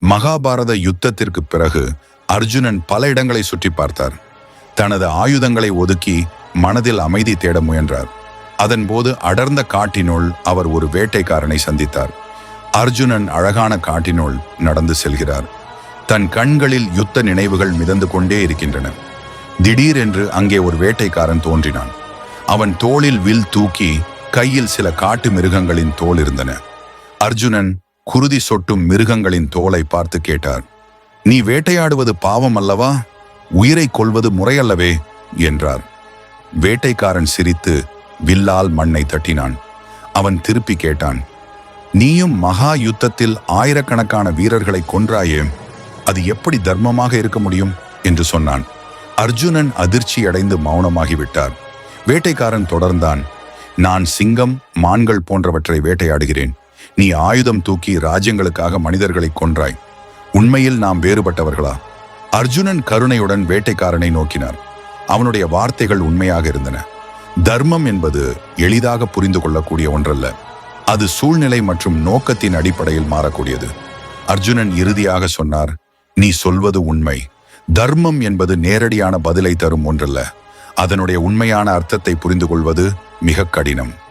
மகாபாரத யுத்தத்திற்கு பிறகு அர்ஜுனன் பல இடங்களை சுற்றி பார்த்தார். தனது ஆயுதங்களை ஒதுக்கி மனதில் அமைதி தேட முயன்றார். அதன்போது அடர்ந்த காட்டினுள் அவர் ஒரு வேட்டைக்காரனை சந்தித்தார். அர்ஜுனன் அழகான காட்டினுள் நடந்து செல்கிறார். தன் கண்களில் யுத்த நினைவுகள் மிதந்து கொண்டே இருக்கின்றன. திடீரென்று அங்கே ஒரு வேட்டைக்காரன் தோன்றினான். அவன் தோளில் வில் தூக்கி கையில் சில காட்டு மிருகங்களின் தோல் இருந்தன. அர்ஜுனன் குருதி சொட்டும் மிருகங்களின் தோலை பார்த்து கேட்டார், "நீ வேட்டையாடுவது பாவம் அல்லவா? உயிரை கொல்வது முறையல்லவே?" என்றார். வேட்டைக்காரன் சிரித்து வில்லால் மண்ணை தட்டினான். அவன் திருப்பி கேட்டான், "நீயும் மகா யுத்தத்தில் ஆயிரக்கணக்கான வீரர்களை கொன்றாயே, அது எப்படி தர்மமாக இருக்க முடியும்?" என்று சொன்னான். அர்ஜுனன் அதிர்ச்சியடைந்து மௌனமாகிவிட்டார். வேட்டைக்காரன் தொடர்ந்தான், "நான் சிங்கம், மான்கள் போன்றவற்றை வேட்டையாடுகிறேன். நீ ஆயுதம் தூக்கி ராஜ்யங்களுக்காக மனிதர்களை கொன்றாய். உண்மையில் நாம் வேறுபட்டவர்களா?" அர்ஜுனன் கருணையுடன் வேட்டைக்காரனை நோக்கினார். அவனுடைய வார்த்தைகள் உண்மையாக இருந்தன. தர்மம் என்பது எளிதாக புரிந்து கொள்ளக்கூடிய ஒன்றல்ல. அது சூழ்நிலை மற்றும் நோக்கத்தின் அடிப்படையில் மாறக்கூடியது. அர்ஜுனன் இறுதியாக சொன்னார், "நீ சொல்வது உண்மை. தர்மம் என்பது நேரடியான பதிலை தரும் ஒன்றல்ல. அதனுடைய உண்மையான அர்த்தத்தை புரிந்து கொள்வது மிக கடினம்."